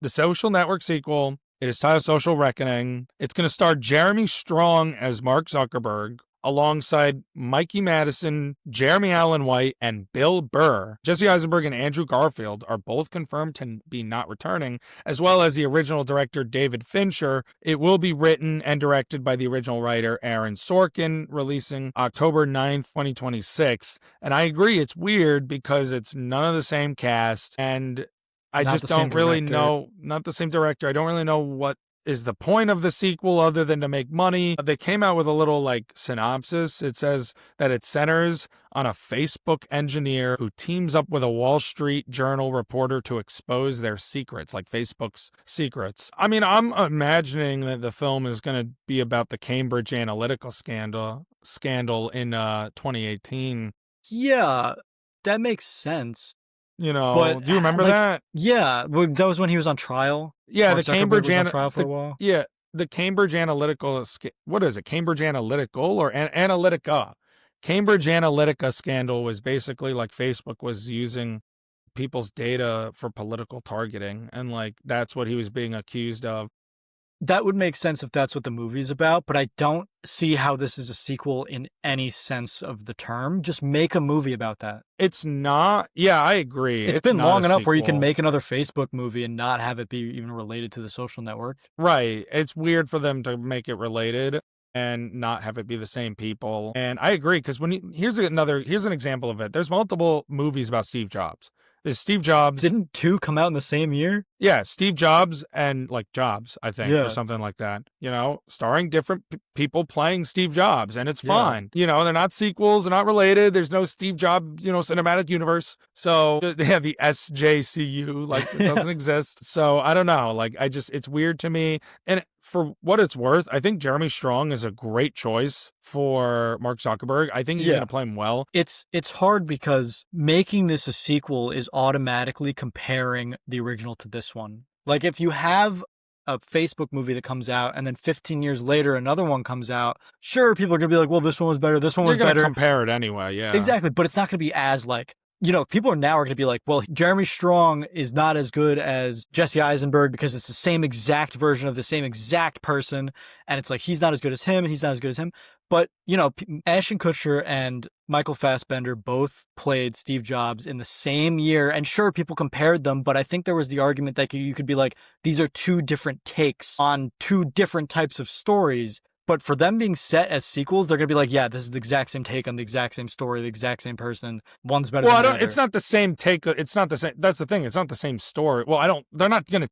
The Social Network sequel. It is titled Social Reckoning. It's going to star Jeremy Strong as Mark Zuckerberg, alongside Mikey Madison, Jeremy Allen White, and Bill Burr. Jesse Eisenberg and Andrew Garfield are both confirmed to be not returning, as well as the original director David Fincher. It will be written and directed by the original writer Aaron Sorkin, releasing October 9th, 2026. And I agree, it's weird because it's none of the same cast, and I Not just the same don't really director. know, not the same director. I don't really know what is the point of the sequel other than to make money. They came out with a little synopsis. It says that it centers on a Facebook engineer who teams up with a Wall Street Journal reporter to expose their secrets, like Facebook's secrets. I mean, I'm imagining that the film is going to be about the Cambridge Analytica scandal in 2018. Yeah, that makes sense. You know, But do you remember that? Yeah, that was when he was on trial. Yeah, Mark the Zuckerberg Cambridge was on trial for a while. Yeah, the Cambridge Analytical. What is it? Cambridge Analytical or Analytica? Cambridge Analytica scandal was basically like Facebook was using people's data for political targeting, and that's what he was being accused of. That would make sense if that's what the movie's about, but I don't see how this is a sequel in any sense of the term. Just make a movie about that. It's not. Yeah, I agree. It's been not long a enough where you sequel. can make another Facebook movie and not have it be even related to The Social Network. Right. It's weird for them to make it related and not have it be the same people. And I agree, because here's an example of it. There's multiple movies about Steve Jobs. There's Steve Jobs. Didn't 2 come out in the same year? Yeah, Steve Jobs and Jobs, I think, Yeah. or something like that. Starring different people playing Steve Jobs, and it's fine. They're not sequels, they're not related. There's no Steve Jobs, cinematic universe. So they have the SJCU, it doesn't exist. So I don't know. It's weird to me. And for what it's worth, I think Jeremy Strong is a great choice for Mark Zuckerberg. I think he's going to play him well. It's hard because making this a sequel is automatically comparing the original to this one. Like, if you have a Facebook movie that comes out and then 15 years later another one comes out, sure, people are going to be like, well, this one was better, this one was better. You're going to compare it anyway, yeah. Exactly, but it's not going to be as people are going to be like, well, Jeremy Strong is not as good as Jesse Eisenberg because it's the same exact version of the same exact person. And it's like, he's not as good as him and he's not as good as him. But, Ashton Kutcher and Michael Fassbender both played Steve Jobs in the same year. And sure, people compared them, but I think there was the argument that you could be like, these are 2 different takes on 2 different types of stories. But for them being set as sequels, they're going to be like, yeah, this is the exact same take on the exact same story, the exact same person. One's better than the other. It's not the same take. It's not the same. That's the thing. It's not the same story. Well, they're not going to